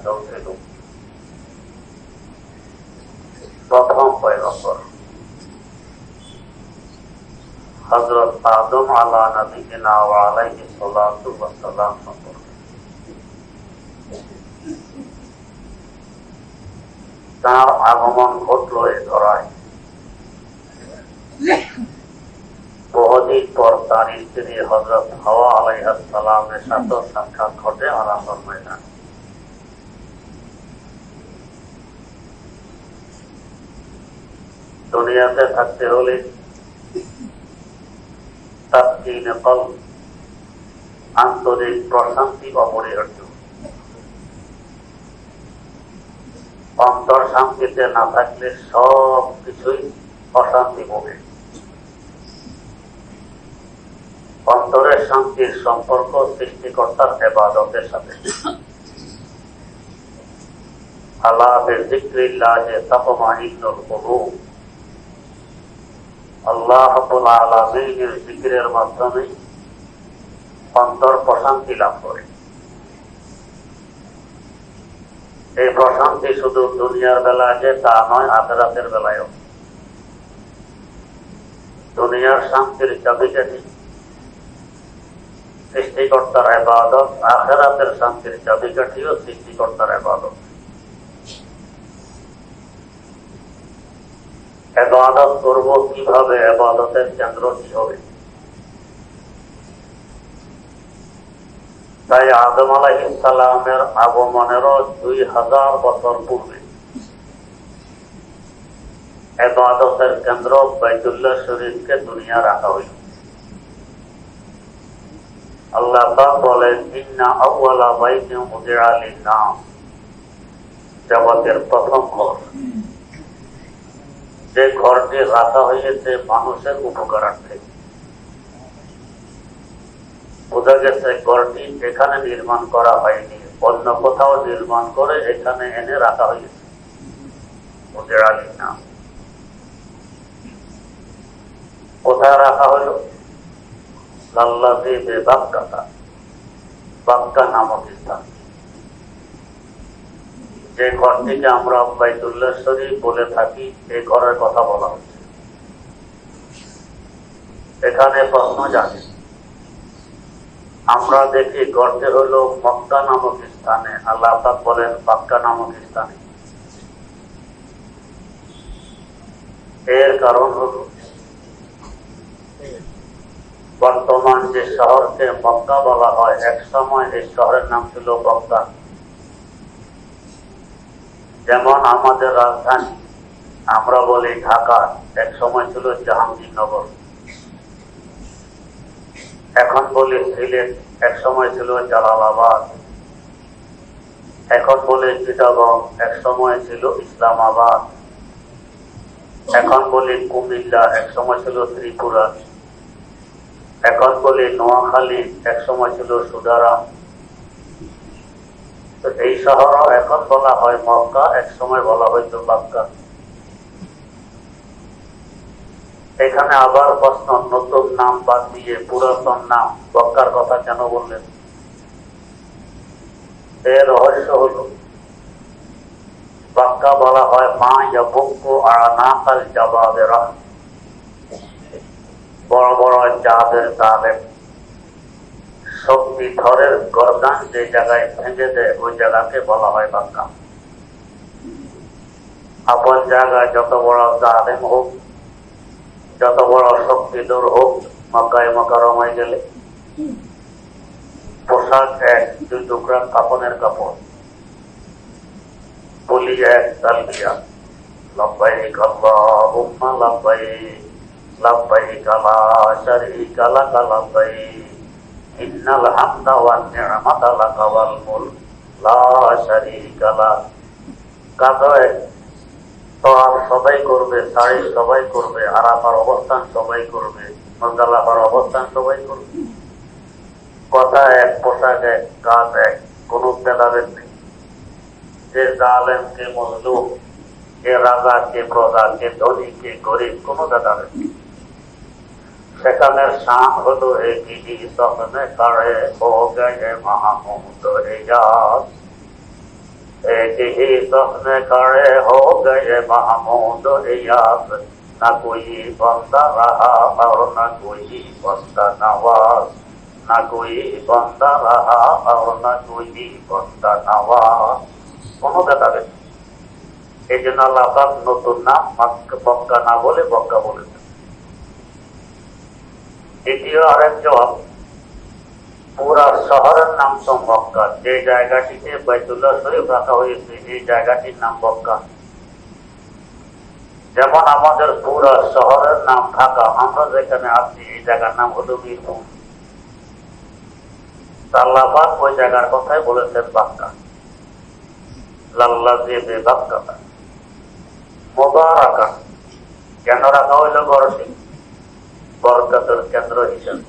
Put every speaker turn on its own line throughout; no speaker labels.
চলছিল। প্রথম পয়গম্বর হযরত আদম আলা নবিয়িনা ওয়া আলাইহিস সালাতু ওয়াস সালাম সম্পর্কে তার আগমন ঘটল এ ধরায়। বহুদিন পর তার স্ত্রী হযরত হাওয়া আলাইহিস সালামের সাথে সাক্ষাৎ ঘটে আরাফার ময়দানে। দুনিয়াতে থাকতে হলে তাসকিনে কলব, আন্তরিক প্রশান্তি অপরিহার্য। অন্তর শান্তিতে না থাকলে সব কিছুই অশান্তি ভোগে। অন্তরের শান্তির সম্পর্ক সৃষ্টিকর্তার ইবাদতের সাথে। আলা বিযিকরিল্লাহি তাতমাইন্নুল কুলুব। আল্লাহ রাব্বুল আলামিনের জিকিরের মাধ্যমে অন্তর প্রশান্তি লাভ করে। এই প্রশান্তি শুধু দুনিয়ার বেলায় যে তা নয়, আখিরাতের বেলায়ও। দুনিয়ার শান্তির চাবিকাঠি সৃষ্টিকর্তার ইবাদত, আখিরাতের শান্তির চাবিকাঠিও সৃষ্টিকর্তার ইবাদত। ইবাদত করব কিভাবে, ইবাদতের কেন্দ্র কি হবে? তাই আদম আলাইহিস সালামের আগমনেরও 2000 বছর পূর্বে ইবাদতের কেন্দ্র বাইতুল্লাহ শরীফকে দুনিয়া রাখা হইল। আল্লাহ পাক বলেন, ইন্না আউওয়ালা বাইতিন উযিআ লিন-নাস, জগতের প্রথম ঘর, যে ঘরটি রাখা হয়েছে মানুষের উপকারার্থে। বোঝা গেছে ঘরটি এখানে নির্মাণ করা হয়নি, অন্য কোথাও নির্মাণ করে এখানে এনে রাখা হয়েছে। উযিআ লিন-নাস কোথায় রাখা হইল? লাল্লাযী বিবাক্কাতা, বাক্কা নামক স্থান। যে ঘরটিকে আমরা বাইতুল্লাহ শরীফ বলে থাকি, এই ঘরের কথা বলা হচ্ছে। এখানে প্রশ্ন জাগে, আমরা দেখি ঘরটি হলো মক্কা নামক স্থানে, আল্লাহ পাক বলেন বাক্কা নামক স্থানে। এর কারণ হলো বর্তমান যে শহরকে মক্কা বলা হয়, এক সময় এই শহরের নাম ছিল মক্কা। যেমন আমাদের রাজধানী আমরা বলি ঢাকা, এক সময় ছিল জাহাঙ্গীরনগর। এখন বলি সিলেট, এক সময় ছিল জালালাবাদ। এখন বলি চিটাগং, এক সময় ছিল ইসলামাবাদ। এখন বলি কুমিল্লা, এক সময় ছিল ত্রিপুরা। এখন বলি নোয়াখালী, এক সময় ছিল সুদারাম। তো এই শহরও এখন বলা হয় মক্কা, এক সময় বলা হয়তো বাক্কা। এখানে আবার প্রশ্ন, নতুন নাম বাদ দিয়ে পুরাতন নাম মক্কার কথা কেন বললেন? এর রহস্য হল, বাক্কা বলা হয় মা ইয়াবুক্কু আনাকাল জাবাবেরা, বড় বড় জাহাজের তালেব শক্তিধরের গর্দান যে জায়গায় ভেঙে দেয়, ওই জায়গাকে বলা হয় বাক্কা। আপন জায়গায় যত বড় জালেম হোক, যত বড় শক্তিধর হোক, মক্কায় মুকাররমায় গেলে পোশাক এক, 2 টুকরা কাপনের কাপড়, বলি এক, তালবিয়া লাব্বাইক আল্লাহুম্মা লাব্বাইক, লাব্বাইক লা শারীকা লাক লাব্বাইক, ইন্নাল হামদা ওয়ান নি'মাতা লাকা ওয়াল মুলক লা শারীকা লাক। কাঁধে তওয়াফ সবাই করবে, সাই সবাই করবে, আরাফার অবস্থান সবাই করবে, মুজদালিফার অবস্থান সবাই করবে। কথা এক, পোশাক এক, কাজ এক, কোন ভেদাভেদ নেই। যে জালেম কে মজলুম, কে রাজা কে প্রজা, কে ধনী কে গরিব, কোন ভেদাভেদ নেই। সেখানের শান হলো একই সপনে কারে হো গয়ে মাহমুদ রেজাজ। एक ही सपने खड़े हो गए महमूद इयास, न कोई बंदा रहा और न कोई बंदा नवाज, न कोई बंदा रहा और न कोई बंदा नवाज। কোনো কেতাবে এই জন্য আল্লাহ পাক নতুন নাম বক্কা না বলে বক্কা বলেছেন। দ্বিতীয় আরেক জবাব, পুরা শহরের নাম তো মক্কা, যে জায়গাটিতে বাইতুল্লাহ শরীফ রাখা হয়েছে এই জায়গাটির নাম মক্কা। যেমন আমাদের পুরা শহরের নাম ঢাকা, আমরা যেখানে আছি এই জায়গার নাম হলো মিরপুর। আল্লাহ পাক ওই জায়গার কথাই বলেছেন বাক্কা, লাল্লাযী বিবাক্কাতা মুবারাকা। কেন রাখা হইল বরসি? বরকতের কেন্দ্র হিসেবে।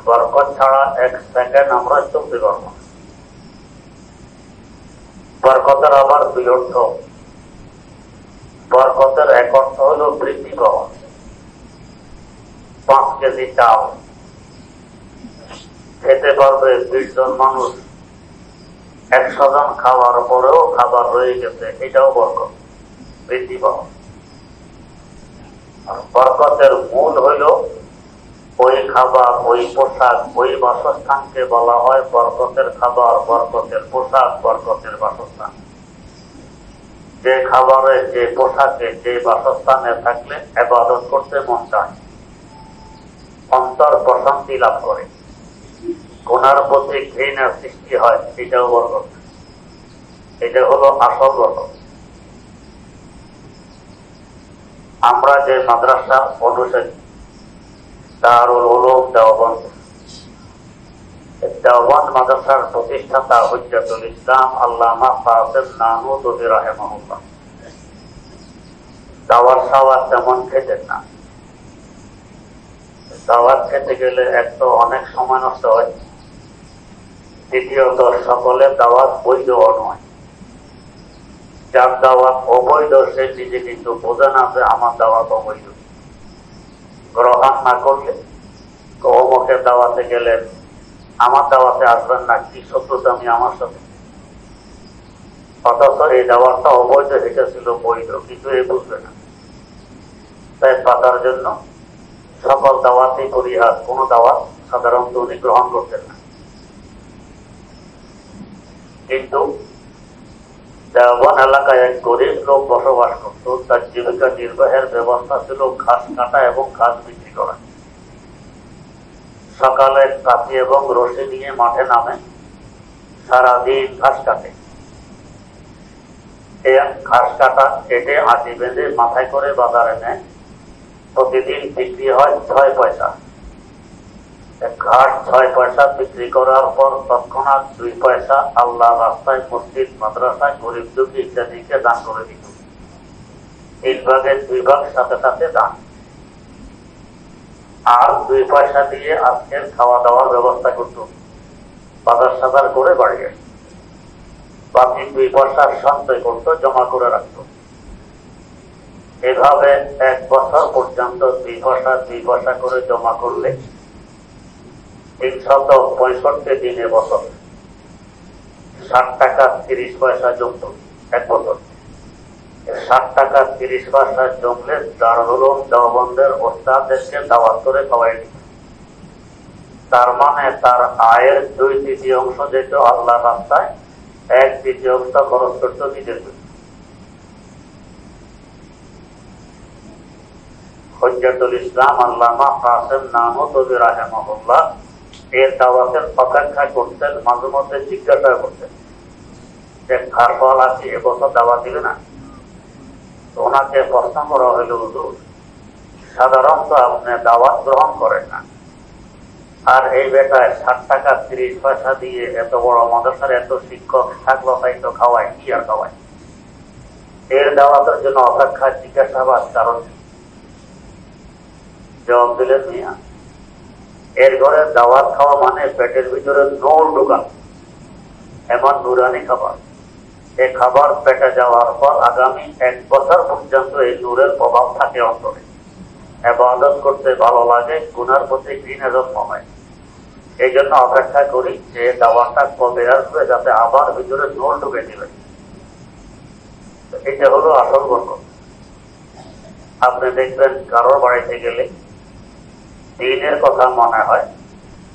বরকত ছাড়া এক সেকেন্ড আমরা চলতে পারবো। বরকতের আবার দুই অর্থ। বরকতের এক অর্থ হল বৃদ্ধি পাওয়া। 5 কেজি চাল খেতে পারবে 20 জন মানুষ, 100 জন খাওয়ার পরেও খাবার রয়ে গেছে, এটাও বরকত, বৃদ্ধি পাওয়া। বরকতের মূল হইল ওই খাবার, ওই পোশাক, ওই বাসস্থানকে বলা হয় বরকতের খাবার, বরকতের পোশাক, বরকতের বাসস্থান। যে খাবারে, যে পোশাকে, যে বাসস্থানে থাকলে ইবাদত করতে মন চায়, অন্তর প্রশান্তি লাভ করে, গুনার প্রতি ঘৃণার সৃষ্টি হয়, এটাও বরকত। এটা হলো আসল বরকত। আমরা যে মাদ্রাসা অনুসারী দারুল উলুম দেওবন্দ, দেওবন্দ মাদ্রাসার প্রতিষ্ঠাতা হুজ্জাতুল ইসলাম আল্লামা কাসেম নানুতুবি রাহিমাহুল্লাহ দাওয়াত সাওয়াত তেমন খেতেন না। দাওয়াত খেতে গেলে এক তো অনেক সময় নষ্ট হয়, দ্বিতীয়ত সকলের দাওয়াত বৈধ নয়। যার দাওয়াত অবৈধ সে নিজে কিন্তু বোঝে না যে আমার দাওয়াত অবৈধ। গ্রহণ না করলে অমুকের দাওয়াতে গেলেন, আমার দাওয়াতে আসবেন না, কি শত্রুতা আমি আমার সাথে। অথচ এই দাওয়াতটা অবৈধ, এটা ছিল বৈধ, কিন্তু এ বুঝবে না। তাই পাতার জন্য সকল দাওয়াতই পরিহার, কোন দাওয়াত সাধারণত উনি গ্রহণ করতেন না। কিন্তু দেওবন্দ এলাকায় এক গরিব লোক বসবাস করত, তার জীবিকা নির্বাহের ব্যবস্থা ছিল ঘাস কাটা এবং ঘাস বিক্রি করা। সকালে কাঁচি এবং রশি নিয়ে মাঠে নামে, সারাদিন ঘাস কাটে। এই ঘাস কাটা কেটে আটি বেঁধে মাথায় করে বাজারে নেয়, প্রতিদিন বিক্রি হয় 6 পয়সা। ঘাট 6 পয়সা বিক্রি করার পর তৎক্ষণাৎ 2 পয়সা আল্লাহ রাস্তায়, মসজিদ, মাদ্রাসায়, গরিব দুঃখী ইত্যাদিকে দান করে দিত। 3 ভাগের 2 ভাগ সাথে সাথে দান। আর 2 পয়সা দিয়ে আজকের খাওয়া দাওয়ার ব্যবস্থা করত, বাজার সাজার করে বাড়ি আসত। বাকি 2 পয়সা সঞ্চয় করত, জমা করে রাখত। এভাবে 1 বছর পর্যন্ত 2 পয়সা 2 পয়সা করে জমা করলে 365 দিনে বছর 60 টাকা 30 পয়সা জমত। 1 বছর 60 টাকা 30 পয়সা জমলে দারুল উলুম দেওবন্দের ওস্তাদদেরকে দাওয়াত করে খাওয়াই দিত। তার মানে তার আয়ের 2/3 যেত আল্লাহ রাস্তায়, 1/3 খরচ করত নিজের জন্য। হুজ্জাতুল ইসলাম আল্লামা কাসেম নানুতুবি রাহিমাহুল্লাহ এর দাওয়াতের অপেক্ষা করতেন। মাঝে মধ্যে জিজ্ঞাসা করতেন যে খারফল আছে, এবছর দাওয়াত দিবে না? ওনাকে প্রশ্ন করা হইল, হুজুর সাধারণত আপনি দাওয়াত গ্রহণ করেন না, আর এই বেটায় 60 টাকা 30 পয়সা দিয়ে এত বড় মাদ্রাসার এত শিক্ষক থাকলো, তাই তো খাওয়াই, কি আর খাওয়াই? এর দাওয়াতের জন্য অপেক্ষা জিজ্ঞাসাবাদ কারণ জবাব দিলেন, মিয়া এর ঘরে দাওয়াত খাওয়া মানে পেটের ভিতরে নূর ঢোকা, এমন নুরানি খাবার। এই খাবার পেটে যাওয়ার পর আগামী 1 বছর পর্যন্ত এই নূরের প্রভাব থাকে অন্তরে। ইবাদত করতে ভালো লাগে, গুনার প্রতি ঘৃণা জন্ম হয়। এই জন্য অপেক্ষা করি যে দাওয়াতটা কবে আসবে, যাতে আবার ভিতরে জোর ঢুকে দিবে। এটা হলো আসল বরকত। আপনি দেখবেন কারোর বাড়িতে গেলে দিনের কথা মনে হয়,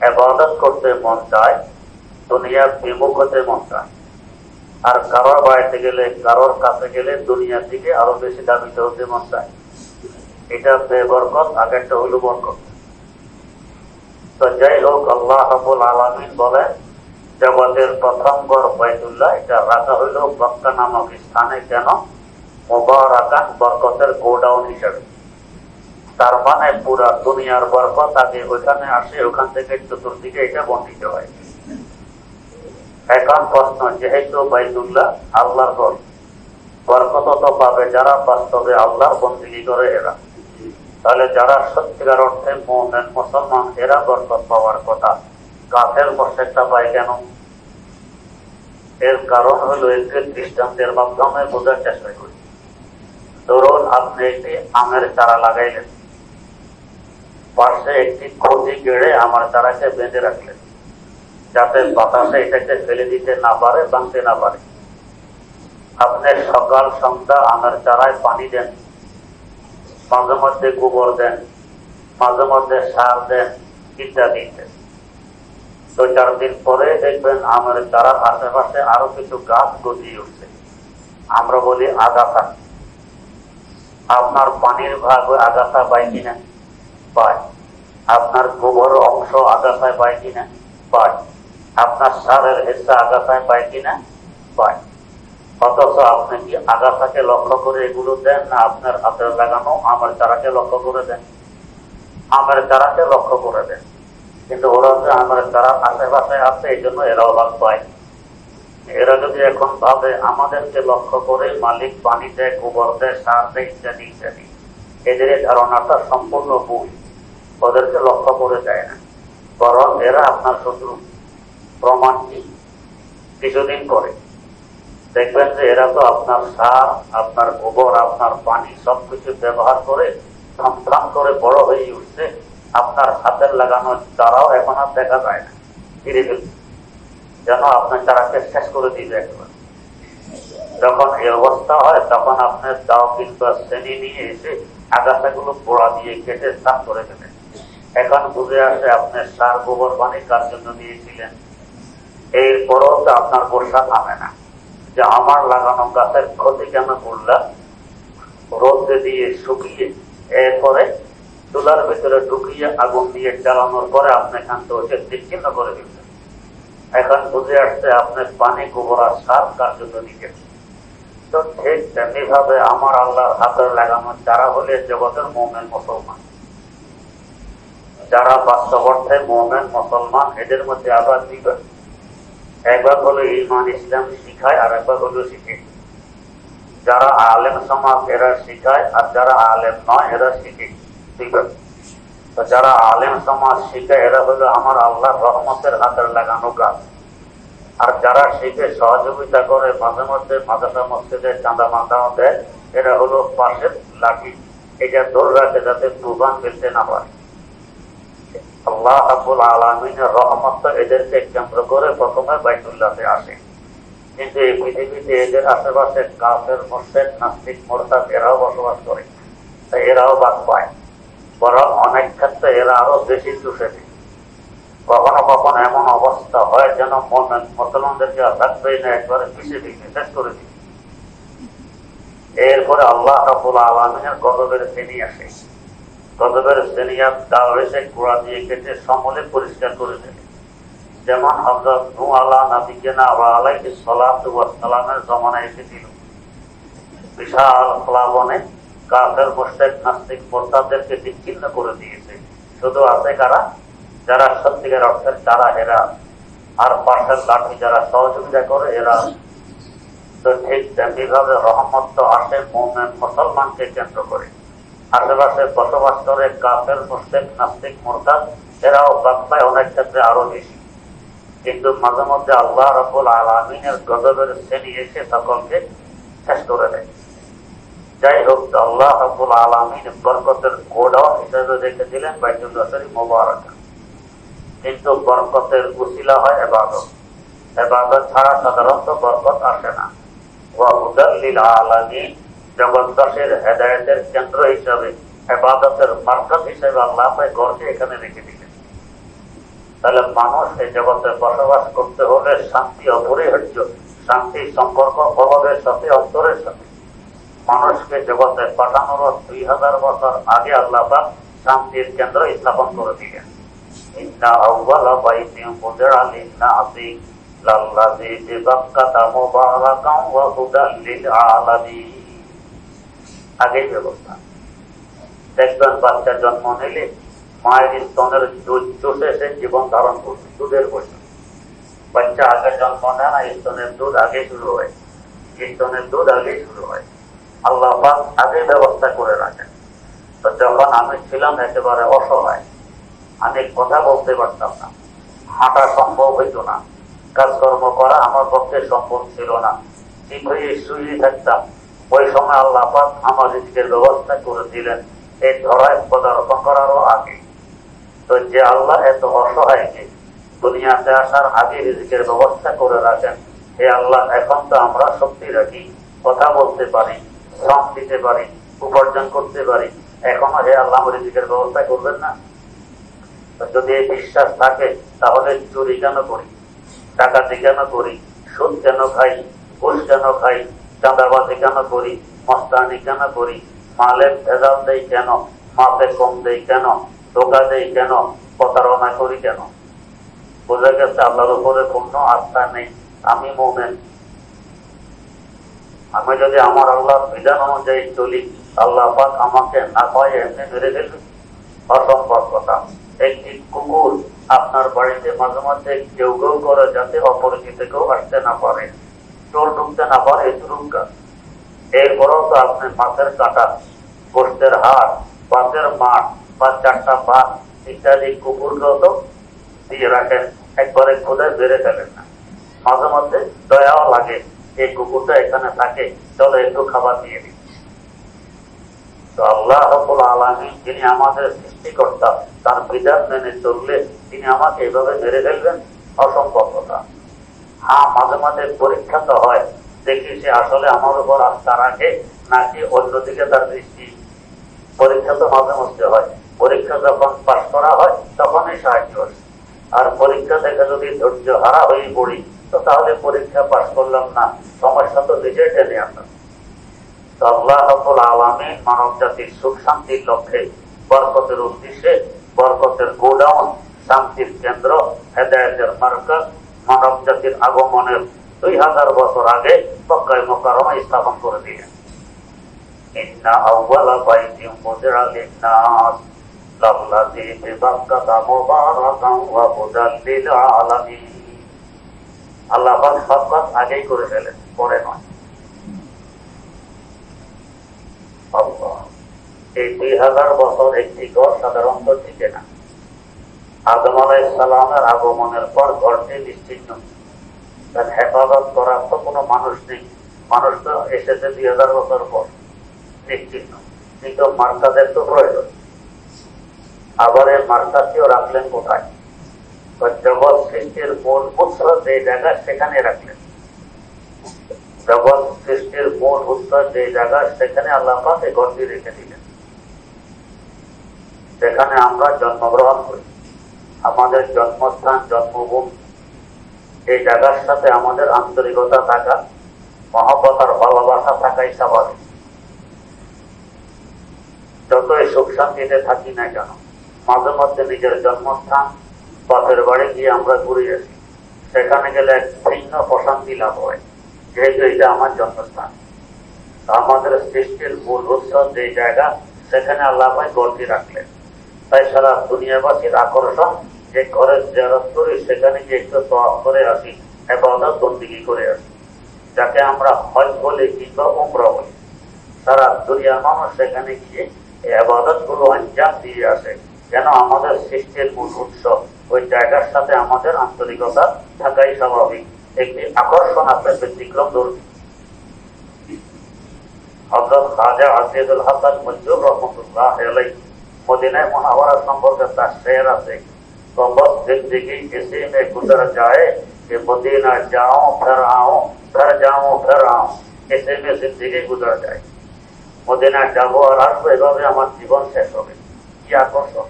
ইবাদত করতে মন চায়, দুনিয়া বিমুখ হতে মন চায়। আর কারোর বাড়িতে গেলে, কারোর কাছে গেলে দুনিয়ার দিকে আরো বেশি দাবিত হতে মন চায়। এটা বেবরকত, আগেরটা হলো বরকত। তো যাই হোক, আল্লাহ রাব্বুল আলামিন বলেন জগতের প্রথম ঘর বাইতুল্লাহ, এটা রাখা হইল মক্কা নামক স্থানে। কেন? মুবারাকান, বরকতের গোডাউন হিসেবে। তার মানে পুরা দুনিয়ার বরকত আগে ওইখানে আসে, ওখান থেকে চতুর্দিকে এটা বন্টিত হয়। এখন প্রশ্ন, যেহেতু বাইতুল্লাহ আল্লাহর ঘর, বরকত তো পাবে যারা বাস্তবে আল্লাহর বন্দেগী করে এরা। তাহলে যারা সত্যিকার অর্থে মুমিন মুসলমান, এরা বরকত পাওয়ার কথা, কাফের মুশরিকরা পায় কেন? এর কারণ হলো একটি দৃষ্টান্তের মাধ্যমে বোঝার চেষ্টা করি। ধরুন আপনি একটি আমের চারা লাগাইলেন, পাশে একটি খুঁটি গেড়ে আমের চারাকে বেঁধে রাখলেন, যাতে বাতাসে এটাকে ফেলে দিতে না পারে, ভাঙতে না পারে। আপনি সকাল সন্ধ্যা আমের চারায় পানি দেন, মাঝে মধ্যে গোবর দেন, মাঝে মধ্যে সার দেন, ইত্যাদি দেন। 2-4 দিন পরে দেখবেন আমের চারার আশেপাশে আরো কিছু গাছ গজিয়ে উঠছে, আমরা বলি আগাছা। আপনার পানির ভাগ ওই আগাছা পায় কিনা? পায়। আপনার গোবর অংশ আগাছায় পায় কিনা? পায়। আপনার সারের হিস্সা আগাছায় পায় কিনা? পায়। অথচ আপনি কি আগাছাকে লক্ষ্য করে এগুলো দেন, না আপনার হাতের লাগানো আমের চারাকে লক্ষ্য করে দেন? আমের চারাকে লক্ষ্য করে দেন। কিন্তু ওরা যে আমের চারার আশেপাশে আছে, এই জন্য এরাও লাভ পায়। এরা যদি এখন ভাবে আমাদেরকে লক্ষ্য করে মালিক পানি দেয়, গোবর দেয়, সার দেয়, ইত্যাদি ইত্যাদি, এদের এই ধারণাটা সম্পূর্ণ ভুল। ওদেরকে লক্ষ্য করে দেয় না, বরং এরা আপনার শত্রু। প্রমাণ কি? কিছুদিন পরে দেখবেন যে এরা তো আপনার সার, আপনার গোবর, আপনার পানি সবকিছু ব্যবহার করে থমথম করে বড় হয়ে উঠছে। আপনার হাতের লাগানো চারাও এখন আর দেখা যায় না, ফিরে ফেলছে, যেন আপনার চারাকে শেষ করে দিবে একবার। যখন এই অবস্থা হয়, তখন আপনার দাও কিংবা শ্রেণী নিয়ে এসে আগাছাগুলো পোড়া দিয়ে কেটে সাফ করে ফেলেন। এখন বুঝে আসে আপনার সার, গোবর, পানি কার জন্য দিয়েছিলেন। এরপরও তো আপনার বর্ষা থামে না, যে আমার লাগানো গাছের ক্ষতি কেন করলাম। রোদে দিয়ে শুকিয়ে এরপরে চুলার ভেতরে ঢুকিয়ে আগুন দিয়ে জ্বালানোর পরে আপনি এখান থেকে বিচ্ছিন্ন করে দিচ্ছেন। এখন বুঝে আসছে আপনার পানি, গোবর আর সার কার জন্য দিয়েছে। তো ঠিক তেমনি ভাবে আমার আল্লাহর হাতের লাগানো যারা হলে জগতের মুমিন মুসলমান, যারা বাস্তব অর্থে মুমিন মুসলমান, এদের মধ্যে আবার দুইবার। একবার হলো ঈমান ইসলাম শিখায়, আর একবার হলো শিখে। যারা আলেম সমাজ এরা শিখায়, আর যারা আলেম নয় এরা শিখে, দুইবার। তো যারা আলেম সমাজ শিখায় এরা হলো আমার আল্লাহর রহমতের হাতের লাগানো গাছ। আর যারা শিখে সহযোগিতা করে, মাঝে মধ্যে মাদ্রাসা মসজিদে চাঁদা মাদাও দেয়, এরা হলো পাশের লাঠি, এটা ধরে রাখে যাতে তুফান ফেলতে না পারে। আল্লাহ রাব্বুল আলামিনের রহমত এদেরকে কেন্দ্র করে প্রথমে বাইতুল্লাহতে আসে। কিন্তু এই পৃথিবীতে এদের আশেপাশে কাফের, মুশরিক, নাস্তিক, মুরতাদ এরাও বসবাস করে, তাই এরাও বাদ পায়। বরং অনেক ক্ষেত্রে এরা আরো বেশি চুষে দেয়। কখনো কখনো এমন অবস্থা হয় যেন মুসলমানদেরকে থাকবেই না, একবারে পিছিয়ে দিয়ে শেষ করে দিই। এরপরে আল্লাহ রাব্বুল আলামিনের গজবের শ্রেণী আসে। গজবের শ্রেণী দাও এসে গোড়া দিয়ে কেটে সমূলে পরিষ্কার করে দেয়। যেমন হযরত নূহ নবিয়্যিনা ওয়া আলাইহিস সালাতু ওয়াস সালামের জমানায় এসেছিল। বিশাল প্লাবনে কাফের, মুশরিক, নাস্তিক, মুরতাদদেরকে বিচ্ছিন্ন করে দিয়েছে। শুধু আছে কারা? যারা সত্যিকার অর্থের যারা এরা, আর পাশের লাঠি যারা সহযোগিতা করে এরা। তো ঠিক তেমনি ভাবে রহমত তো আসে মুমিন মুসলমানকে কেন্দ্র করে। আশেপাশে বসবাস করে কাফের, মুশরিক, নাস্তিক, মুরতাদ এরাও বাদ পায় অনেক ক্ষেত্রে আরো বেশি। কিন্তু মাঝে মধ্যে আল্লাহ রাব্বুল আলামিনের গজবের শ্রেণী এসে সকলকে শেষ করে দেয়। যাই হোক, আল্লাহ রাব্বুল আলামিন বরকতের গোডাউন হিসেবে রেখে দিলেন বাইতুল্লাহ শরীফ মুবারাক। কিন্তু বরকতের উসিলা হয় ইবাদত। ইবাদত ছাড়া সাধারণত বরকত আসে না। ওয়া হুদাল লিল আলামিন, জগৎবাসীর হেদায়েতের কেন্দ্র হিসাবে, ইবাদতের মারকাজ হিসেবে আল্লাহ পাক ঘরকে এখানে রেখে দিলেন। তাহলে মানুষ এই জগতে বসবাস করতে হলে শান্তি অপরিহার্য। শান্তি সম্পর্ক অভাবের সাথে, অন্তরের সাথে। মানুষকে জগতে পাঠানোর 2000 বছর আগে আল্লাহ পাক শান্তির কেন্দ্র স্থাপন করে দিলেন। ইন্না আউওয়ালা বাইতিন উযিরা লিন-নাসি লাল্লাযী বিবাক্কাতা মুবারাকান ওয়া হুদাল লিল আলামিন। আগেই ব্যবস্থা। দেখবেন বাচ্চা জন্ম নিলে মায়ের স্তনের দুধ চুষে সে জীবন ধারণ করবে, দুধের বসে। বাচ্চা আগে জন্ম নেয় না, স্তনের দুধ আগে শুরু হয়। স্তনের দুধ আগে শুরু হয়। আল্লাহ পাক আগে ব্যবস্থা করে রাখেন। তো যখন আমি ছিলাম একেবারে অসহায়, আমি কথা বলতে পারতাম না, হাঁটা সম্ভব হইত না, কাজকর্ম করা আমার পক্ষে সম্ভব ছিল না, ঠিক হয়ে শুয়ে থাকতাম। ওই সময় আল্লাহ পাক আমার রিজকের ব্যবস্থা করে দিলেন এই ধরায় পদার্পণ করারও আগে। তো যে আল্লাহ এত অসহায়কে দুনিয়াতে আসার আগে রিজকের ব্যবস্থা করে রাখেন, হে আল্লাহ, এখন তো আমরা শক্তি রাখি, কথা বলতে পারি, শ্রম দিতে পারি, উপার্জন করতে পারি, এখনো হে আল্লাহ রিজকের ব্যবস্থা করবেন না? যদি এই বিশ্বাস থাকে তাহলে চুরি কেন করি, ডাকাতি কেন করি, সুদ কেন খাই, ঘুষ কেন খাই, চাঁদাবাজি কেন করি, মস্তানি কেন করি, মালের ভেজাল দেই কেন, মাপে কম দেই কেন, ধোকা দেই কেন, প্রতারণা করি কেন? বোঝা গেছে আল্লাহর উপরে পূর্ণ আস্থা নেই। আমি মুমিন, আমি যদি আমার আল্লাহর বিধান অনুযায়ী চলি, আল্লাহ পাক আমাকে না পায় এমনি মেরে ফেলবে? অসম্ভব কথা। একটি কুকুর আপনার বাড়িতে মাঝে মাঝে কেউ কেউ করে যাতে অপরিচিত কেউ আসতে না পারে, চোর ঢুকতে না পারে, এটুকা। এরপরেও তো আপনি মাছের কাঁটা, গোস্তের হাড়, বাসের মাঠ বা 4টা বাস ইত্যাদি কুকুরকেও তো দিয়ে রাখেন, একবারে খোদায় বেড়ে ফেলেন না। মাঝে মধ্যে দয়াও লাগে, এই কুকুরটা এখানে থাকে, চলো একটু খাবার দিয়ে দিই। তো আল্লাহ রাব্বুল আলামিন যিনি আমাদের সৃষ্টিকর্তা, তার বিধান মেনে চললে তিনি আমাকে এইভাবে মেরে ফেলবেন? অসম্ভব কথা। হ্যাঁ, মাঝে মাঝে পরীক্ষা তো হয়, দেখি সে আসলে আমার উপর আস্থা রাখে নাকি অন্যদিকে তার দৃষ্টি। পরীক্ষা তো মাঝে মধ্যে হয়। পরীক্ষা যখন পাস করা হয় তখনই সাহায্য হয়। আর পরীক্ষা দেখে যদি ধৈর্য হারা হয়ে পড়ি, তো তাহলে পরীক্ষা পাস করলাম না, সমস্যা তো নিজেই টেনে আনলাম। তো আল্লাহ রাব্বুল আলামিন মানব জাতির সুখ শান্তির লক্ষ্যে, বরকতের উদ্দেশ্যে, বরকতের গোডাউন, শান্তির কেন্দ্র, হেদায়েতের মার্কাজ মানব জাতির আগমনের 2000 বছর আগে মক্কায় মুকাররমায় স্থাপন করে দিলেন। ইন্না আউওয়ালা বাইতিন উযিরা লিন-নাস লাল্লাযী বিবাক্কাতা মুবারাকান ওয়া হুদাল লিল আলামিন। আল্লাহ পাক সব কাজ আগেই করে ফেলেন, পরে নয়। এই 2000 বছর একটি ঘর সাধারণত টিকে না। আদম আলাইহিস সালামের আগমনের পর ঘরটি নিশ্চিহ্ন। তার হেফাজত করার তো কোনো মানুষ নেই। মানুষ তো এসেছে 2000 বছর পর, নিশ্চিহ্ন। কিন্তু মার্কাজের তো প্রয়োজন। আবার এই মার্কাজটিও রাখলেন কোথায়? জগৎ সৃষ্টির মূল উৎস যে জায়গা, সেখানে রাখলেন। জগৎ সৃষ্টির মূল উৎস যে জায়গা, সেখানে আল্লাহ পাক এই ঘরটি রেখে দিলেন। সেখানে আমরা জন্মগ্রহণ করি, আমাদের জন্মস্থান, জন্মভূমি, এই জায়গার সাথে আমাদের আন্তরিকতা থাকা, মহব্বত আর ভালোবাসা থাকাই স্বাভাবিক। যতই সুখ শান্তিতে থাকি না কেন, মাঝে মধ্যে নিজের জন্মস্থান, বাপের বাড়ি গিয়ে আমরা ঘুরে আসি। সেখানে গেলে এক ভিন্ন প্রশান্তি লাভ হয়, যেহেতু এটা আমার জন্মস্থান। আমাদের সৃষ্টির মূল উৎস যে জায়গা, সেখানে আল্লাহ পাক ঘরটি রাখলেন। তাই সারা দুনিয়াবাসীর আকর্ষণ যে ঘরের জিয়ারত করি, সেখানে গিয়ে একটু তওয়াফ করে আসি, ইবাদত বন্দেগী করে আসি, যাকে আমরা হজ বলি কিংবা উমরা বলি। সারা দুনিয়ার মানুষ সেখানে গিয়ে এই ইবাদত গুলো আঞ্জাম দিয়ে আসে, যেন আমাদের সৃষ্টির মূল উৎস ওই জায়গার সাথে আমাদের আন্তরিকতা থাকাই স্বাভাবিক। একটি আকর্ষণ আছে, ব্যতিক্রম ধর্মী। হযরত খাজা আজিজুল হাসান মনজুর রহমাতুল্লাহ আলাইহি মদিনায় মুনাওয়ারা সম্পর্কে তার শের আছে। तो बस जिंदगी इसी में गुजर जाए कि मदीना जाऊं फिर आऊं, फिर जाऊं फिर आऊं, इसी में जिंदगी गुजर जाए। মদিনা যাবো আর আসবো, এভাবে আমার জীবন শেষ হবে। কি আকর্ষণ,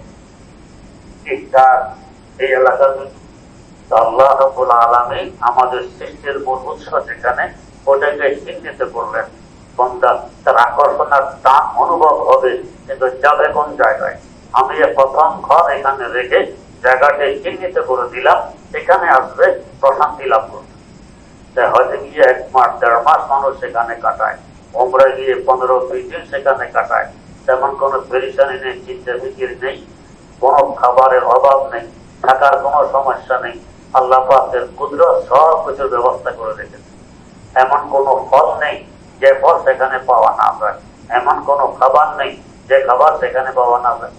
কি তার এই এলাকার। আল্লাহ রাব্বুল আলামিন আমাদের সৃষ্টির মূল উৎস যেখানে, ওটাকে চিহ্নিত করলেন। বান্দা তার আকর্ষণ আর টান অনুভব হবে, কিন্তু যাবে কোন জায়গায়? আমি প্রথম ঘর এখানে রেখে জায়গাটি চিহ্নিত করে দিলাম, এখানে আসবে, প্রশান্তি লাভ করবে। হয়তো গিয়ে 1 মাস 1.5 মাস মানুষ সেখানে কাটায়, উমরা গিয়ে 15-20 দিন সেখানে কাটায়। তেমন কোনো পেরেশানি নেই, চিন্তা ফিকির নেই, কোনো খাবারের অভাব নেই, থাকার কোনো সমস্যা নেই। আল্লাহ পাকের কুদরত সব কিছুর ব্যবস্থা করে রেখেছে। এমন কোনো ফল নেই যে ফল সেখানে পাওয়া না যায়, এমন কোনো খাবার নেই যে খাবার সেখানে পাওয়া না যায়।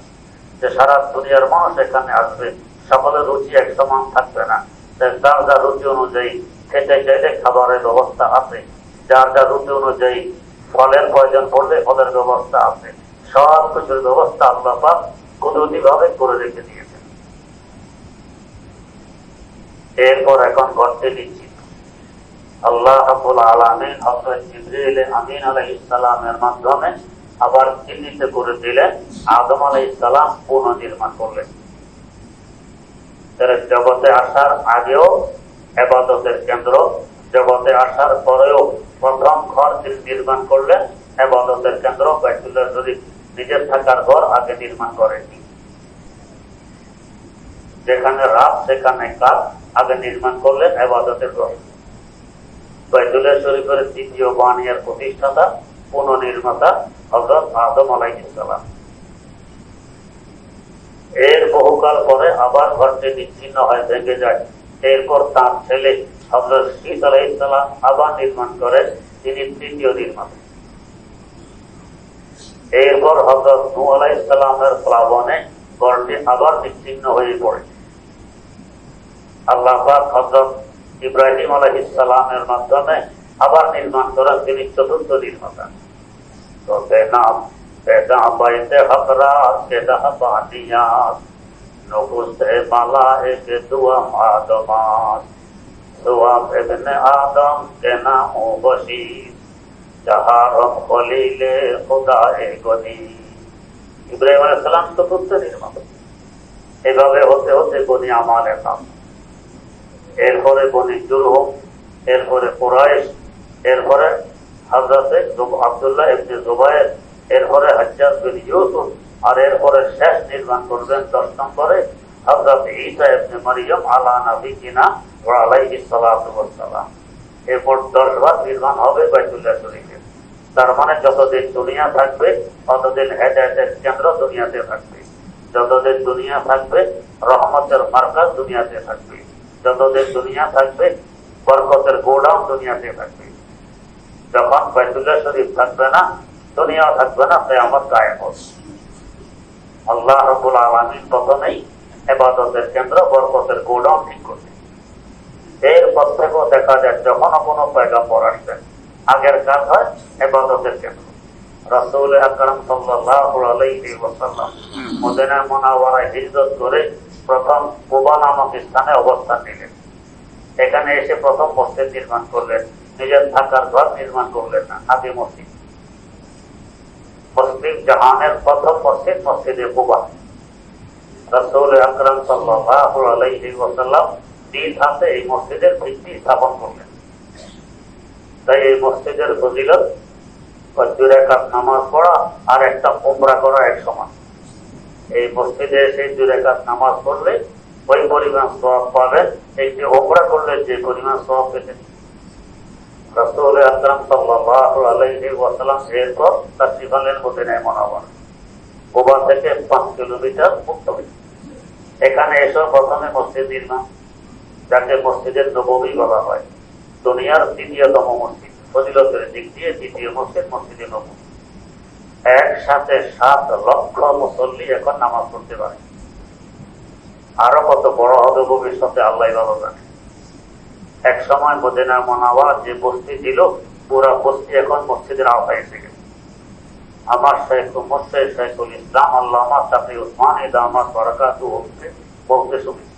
যে সারা দুনিয়ার মানুষ এখানে আসবে, সকলের রুচি এক সমান থাকবে না। যার যার রুচি অনুযায়ী খেতে চাইলে খাবারের ব্যবস্থা আছে, যার যার রুচি অনুযায়ী ফলের প্রয়োজন পড়লে ফলের ব্যবস্থা আছে। সব কিছুর ব্যবস্থা আল্লাহ পাক কুদরতি ভাবে করে রেখে দিয়েছেন। এরপর এখন ঘটতে দিচ্ছি, আল্লাহ রাব্বুল আলামিন হযরত জিবরিল আমিন আলাইহিস সালামের মাধ্যমে আবার চিহ্নিত করে দিলেন। আদম আলাইহিস সালাম পুনর্নির্মাণ করলেন। তার জগতে আসার আগেও ইবাদতের কেন্দ্র, জগতে আসার পরেও প্রথম ঘর তিনি নির্মাণ করলেন ইবাদতের কেন্দ্র বাইতুল্লাহ শরীফ। নিজের থাকার ঘর আগে নির্মাণ করেননি। যেখানে রাত সেখানে কাজ আগে নির্মাণ করলেন ইবাদতের ঘর। বাইতুল্লাহ শরীফের দ্বিতীয় বানিয়ার প্রতিষ্ঠাতা, পুনর্নির্মাতা হযরত আদম আলাইহিস সালাম। এর বহুকাল পরে আবার ঘরটি বিচ্ছিন্ন হয়, ভেঙে যায়। এরপর তার ছেলে হযরত শীস আলাইহিস সালাম আবার নির্মাণ করেন, তিনি তৃতীয় নির্মাতা। এরপর হযরত নূহ আলাইহিস সালামের প্লাবনে ঘরটি আবার বিচ্ছিন্ন হয়ে পড়ে। আল্লাহ পাক হযরত ইব্রাহিম আলাইহিস সালামের মাধ্যমে আবার নির্মাণ করেন, তিনি চতুর্থ নির্মাতা। তো বেনাম বেদা বাইতে হকরা সেদা বানিয়াস নকুসে মালায়েকে দুয়া আদমাস সুয়াব ইবনে আদম কে নাম বশীর জাহারম খলিলে খুদায়ে গনি। ইব্রাহিম আলাইহিস সালাম চতুর্থ নির্মাতা। এভাবে হতে হতে বনি আমালের নাম, এরপরে বনি জুরহুম, এরপরে কুরাইশ, এরপরে হযরত আব্দুল্লাহ ইবনে জুবায়ের, এরপরে হজ্জাজ বিন ইউসুফ, আর এরপরে শেষ নির্মাণ করবেন 10 নম্বরে হযরত ঈসা ইবনে মারইয়াম আলা নবিয়িনা ওয়া আলাইহিস সালাতু ওয়াস সালাম। এরপর 10 বার নির্মাণ হবে বাইতুল্লাহ শরীফে। তার মানে যতদিন দুনিয়া থাকবে ততদিন হেদায়েতের কেন্দ্র দুনিয়াতে থাকবে, যতদিন দুনিয়া থাকবে রহমতের মার্কাজ দুনিয়াতে থাকবে, যতদিন দুনিয়া থাকবে বরকতের গোডাউন দুনিয়াতে থাকবে। যখন বাইতুল্লাহ শরীফ থাকবে না, দুনিয়া থাকবে না, কিয়ামত কায়েম হবে। আল্লাহ রাব্বুল আলামিন প্রথমেই ইবাদতের কেন্দ্র, বরকতের গোডাউন ঠিক করবে। এরপর থেকেও দেখা যায় যখন কোনো পয়গম্বর আসবেন, আগের কাজ হয় ইবাদতের কেন্দ্র। রাসূল আকরাম সাল্লাল্লাহু আলাইহি ওয়াসাল্লাম মদিনা মুনাওয়ারায় হিজরত করে প্রথম কুবা নামক স্থানে অবস্থান নিলেন। এখানে এসে প্রথম মসজিদ নির্মাণ করলেন, নিজের থাকার ঘর নির্মাণ করলেন না, আগে মসজিদ। মুসলিম জাহানের প্রথম মসজিদ মসজিদে কুবা। রাসূল আকরাম সাল্লাল্লাহু আলাইহি ওয়াসাল্লাম নিজ হাতে এই মসজিদের ভিত্তি স্থাপন করলেন। তাই এই মসজিদের ফজিলত 2 রাকাত নামাজ পড়া আর একটা উমরা করা এক সমান। এই মসজিদে এসে 2 রাকাত নামাজ পড়লে ওই পরিমাণ সওয়াব পাবেন, একটি উমরা করলে যে পরিমাণ সওয়াব পেতেন। রাসূল আকরাম সাল্লাল্লাহু আলাইহি ওয়াসাল্লাম এরপর তাশরীফ আনলেন মদিনায় মুনাওয়ারা। কুবা থেকে 5 কিলোমিটার উত্তরে। এখানে এসে প্রথমে মসজিদ নির্মাণ, যাকে মসজিদের নববী বলা হয়। দুনিয়ার দ্বিতীয়তম মসজিদ, ফজিলতের দিক দিয়ে দ্বিতীয় মসজিদ মসজিদে নববী। একসাথে 7 লক্ষ মুসল্লি এখন নামাজ পড়তে পারে। আরো কত বড় হবে ভবিষ্যতে আল্লাহ ভালো জানে। এক সময় মদিনা মুনাওয়ারা যে বস্তি ছিল, পুরা বস্তি এখন মসজিদের আওতায় এসে গেছে। আমার শেখ মুর্শিদ শেখুল ইসলাম আল্লামা তাকি উসমানী দামাত বারাকাতুহু বলতে শুনেছি।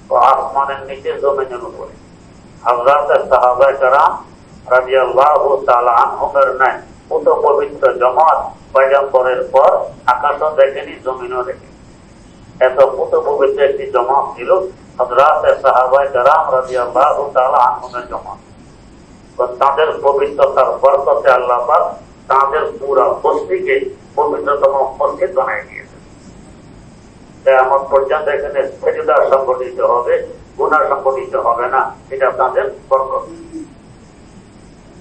তো আসমানের নিচে জমিনের উপরে হযরত সাহাবায়ে কেরাম রাদিয়াল্লাহু তাআলা আনহুমের ন্যায় কত পবিত্র জামাত পয়গম্বরের পর আকাশও দেখেনি, জমিনও দেখেনি। এত কত পবিত্র একটি জামাত ছিল হযরত সাহাবায়ে কেরাম রাদিয়াল্লাহু তাআলা আনহুমের জামাত। তো তাদের পবিত্রতার বরকতে আল্লাহ পাক তাদের পুরা বস্তিকে পবিত্রতম মসজিদ বানিয়ে দিয়েছে। কিয়ামত পর্যন্ত এখানে সেজদা সংগঠিত হবে, গুনাহ সংগঠিত হবে না। এটা তাদের বরকত।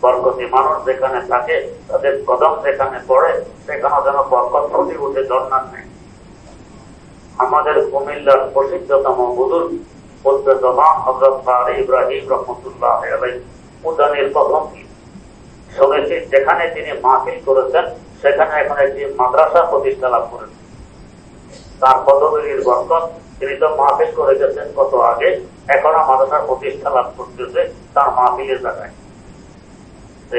বরকতি মানুষ যেখানে থাকে, তাদের কদম যেখানে পড়ে, সেখানে যেন বরকত ফুটে উঠে ঝর্ণার নেই। আমাদের কুমিল্লার প্রসিদ্ধতম বুজুর্গ হযরত কারি ইব্রাহিম রাহমাতুল্লাহ আলাইহি উদানের প্রথম শুনেছি যেখানে তিনি মাহফিল করেছেন সেখানে এখন একটি মাদ্রাসা প্রতিষ্ঠা লাভ করেছেন। তার পদবীর বরকত, তিনি তো মাহফিল করে গেছেন কত আগে, এখনো মাদ্রাসার প্রতিষ্ঠা লাভ করতেছে তার মাহফিলের জায়গায়।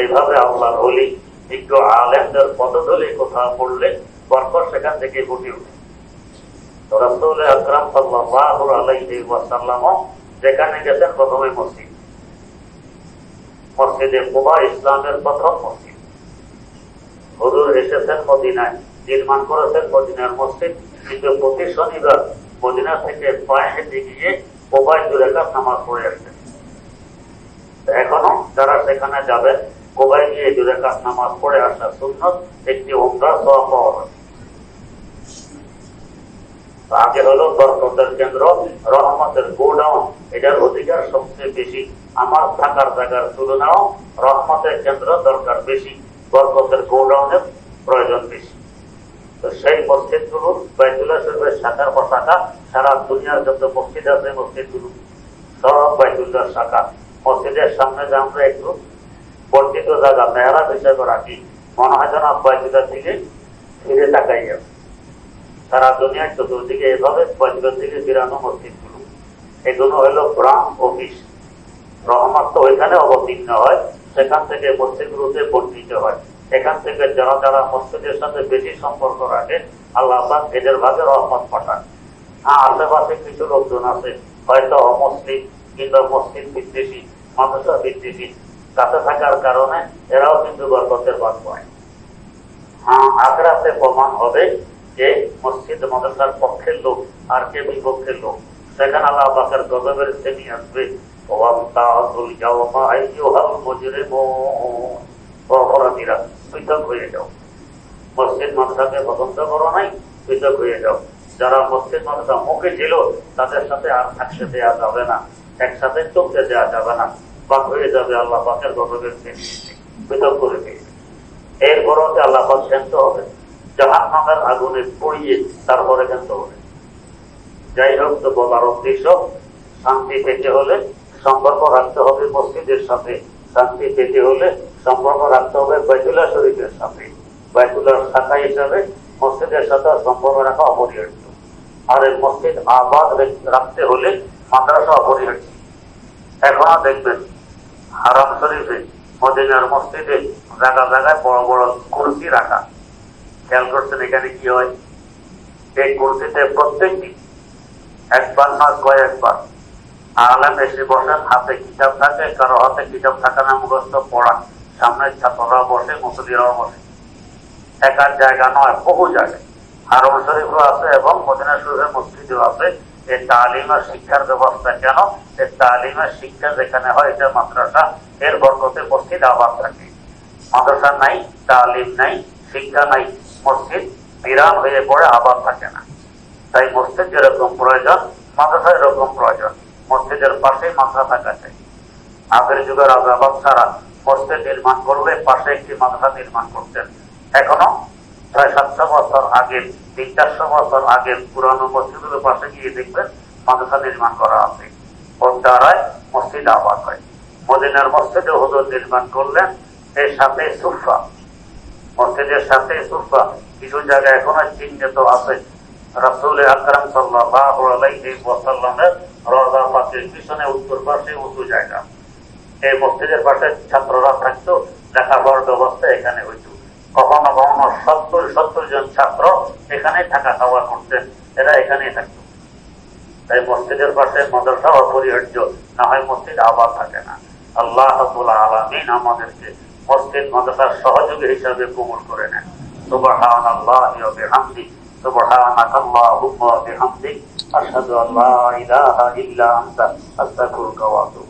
এইভাবে আল্লাহর ওলি বিজ্ঞ আলেমদের পদধূলি কোথাও পড়লে বরকত সেখান থেকে ফুটে ওঠে। রাসূল আকরাম সাল্লাল্লাহু আলাইহি ওয়াসাল্লাম যেখানে গেছেন প্রথমে মসজিদে কুবা ইসলামের প্রথম মসজিদ। হুজুর এসেছেন মদিনায়, নির্মাণ করেছেন মদিনার মসজিদ, কিন্তু প্রতি শনিবার মদিনা থেকে পায়ে হেঁটে গিয়ে কুবায় 2 রাকাত নামাজ পড়ে আসছেন। এখনো যারা সেখানে যাবেন কুবায় গিয়ে 2 রাকাত নামাজ পড়ে আসা সুন্নত, একটি উমরা সওয়াব পাওয়া যায়। আগে হলো বরকতের কেন্দ্র, রহমতের গোডাউন, এটার অধিকার সবচেয়ে বেশি। আমার থাকার জায়গার তুলনাও রহমতের কেন্দ্র দরকার বেশি, বরকতের গোডাউনের প্রয়োজন বেশি। তো সেই মসজিদগুলো বাইতুল্লাহ শরীফের শাখার পতাকা, সারা দুনিয়ার যত মসজিদ আছে মসজিদগুলো সব বাইতুল্লাহ শাখা। মসজিদের সামনে যে আমরা একটু বর্ধিত জায়গা মেহরাব হিসেবে রাখি, মনে হয় যেন বাইতুল্লাহ থেকে ফিরে তাকাই আছে। সারা দুনিয়ার চতুর্দিকে এভাবে বাইতুল্লাহ থেকে ফিরানো মসজিদগুলো, এগুলো হলো ব্রাঞ্চ অফিস। রহমত তো ওইখানে অবতীর্ণ হয়, সেখান থেকে মসজিদগুলোতে বর্ধিত হয়। এখান থেকে যারা যারা মসজিদের সাথে বেশি সম্পর্ক রাখে আল্লাহ পাক এদের ভাগে রহমত পাঠান। হ্যাঁ, আশেপাশে কিছু লোকজন আছে হয়তো অমুসলিম কিংবা মসজিদ বিদ্বেষী, মাদ্রাসা বিদ্বেষী, কাছে থাকার কারণে এরাও কিন্তু বরকতের ভাগ পায়। হ্যাঁ, আখিরাতে প্রমাণ হবে যে মসজিদ মাদ্রাসার পক্ষের লোক আর কে বিপক্ষের লোক। সেখানে আল্লাহ পাকের গজবের শ্রেণী আসবে, অপরাধীরা পৃথক হয়ে যাও। মসজিদ মাদ্রাসাকে পছন্দ করো নাই, পৃথক হয়ে যাও। যারা মসজিদ মাদ্রাসা মুখে ছিল তাদের সাথে আর থাকতে দেওয়া যাবে না, একসাথে চলতে দেওয়া যাবে না, বাক হয়ে যাবে। আল্লাহ পাকের গজবের শ্রেণী পৃথক করে দিয়েছে। এরপরও আল্লাহ পাক শান্ত হবে, জাহান্নামের আগুনে পড়িয়ে তারপরে শান্ত হবে। যাই হোক, তো বলার উদ্দেশ্য, শান্তি পেতে হলে সম্পর্ক রাখতে হবে মসজিদের সাথে, শান্তি পেতে হলে সম্পর্ক রাখতে হবে বাইতুল্লাহ শরীফের সাথে। বাইতুল্লাহ শাখা হিসাবে মসজিদের সাথে সম্পর্ক রাখা অপরিহার্য। আর এই মসজিদ আবাদ রাখতে হলে মাদ্রাসা অপরিহার্য। এখনো দেখবেন হারাম শরীফে মদিনার মসজিদে জায়গা জায়গায় বড় বড় কুরসি রাখা। খেয়াল করছেন এখানে কি হয়? এই কুরসিতে প্রত্যেকটি একবার না কয়েকবার আলেম এসে বসেন, হাতে কিতাব থাকে, কারো হাতে কিতাব থাকে না, মুখস্থ পড়া, সামনে ছাত্ররা বসে, মুসল্লিরাও বসে। একার জায়গা নয়, বহু জায়গায় হারম শরীফও আছে এবং মদিনা শরীফের মসজিদও আছে। এই তালিমের শিক্ষার ব্যবস্থা কেন? এই তালিমের শিক্ষা যেখানে হয় এটা মাদ্রাসা, এর বরকতে মসজিদ আবাদ থাকে। মাদ্রাসা নাই, তালিম নাই, শিক্ষা নাই, মসজিদ বিরাম হয়ে পড়ে, আবাদ থাকে না। তাই মসজিদ যেরকম প্রয়োজন, মাদ্রাসা এরকম প্রয়োজন। মসজিদের পাশে মাদ্রাসা থাকা চাই। আগের যুগের রাজা বাদশারা মসজিদ নির্মাণ করলে পাশে একটি মাদ্রাসা নির্মাণ করতেন। এখনো 600-700 বছর আগের, 300-400 বছর আগের পুরানো মসজিদগুলোর পাশে গিয়ে দেখবেন মাদ্রাসা নির্মাণ করা আছে। ওর দ্বারাই মসজিদ আবাদ হয়। মদিনার মসজিদে হুজুর নির্মাণ করলেন, এর সাথে সুফা, মসজিদের সাথে সুফা কিছু জায়গায় এখনো চিহ্নিত আছে। রাসূল আকরাম সাল্লাল্লাহু আলাইহি ওয়াসাল্লামের রওজা পাকের পিছনে উত্তর পাশে উঁচু জায়গা। এই মসজিদের পাশে ছাত্ররা থাকতো, লেখাপড়ার ব্যবস্থা এখানে হইত। কখনো কখনো 70 জন ছাত্র এখানে থাকা খাওয়া করতেন, এরা এখানেই থাকতো। তাই মসজিদের পাশে মাদ্রাসা অপরিহার্য, না হয় মসজিদ আবার থাকে না। আল্লাহ রাব্বুল আলামিন আমাদেরকে মসজিদ মাদ্রাসার সহযোগী হিসাবে কবুল করে নেন। সুবহানাল্লাহি ওয়া বিহামদিহি, সুবহানাকাল্লাহুম্মা ওয়া বিহামদিক, আশহাদু আল্লা ইলাহা ইল্লা আনতা, আস্তাগফিরুকা ওয়া আতুবু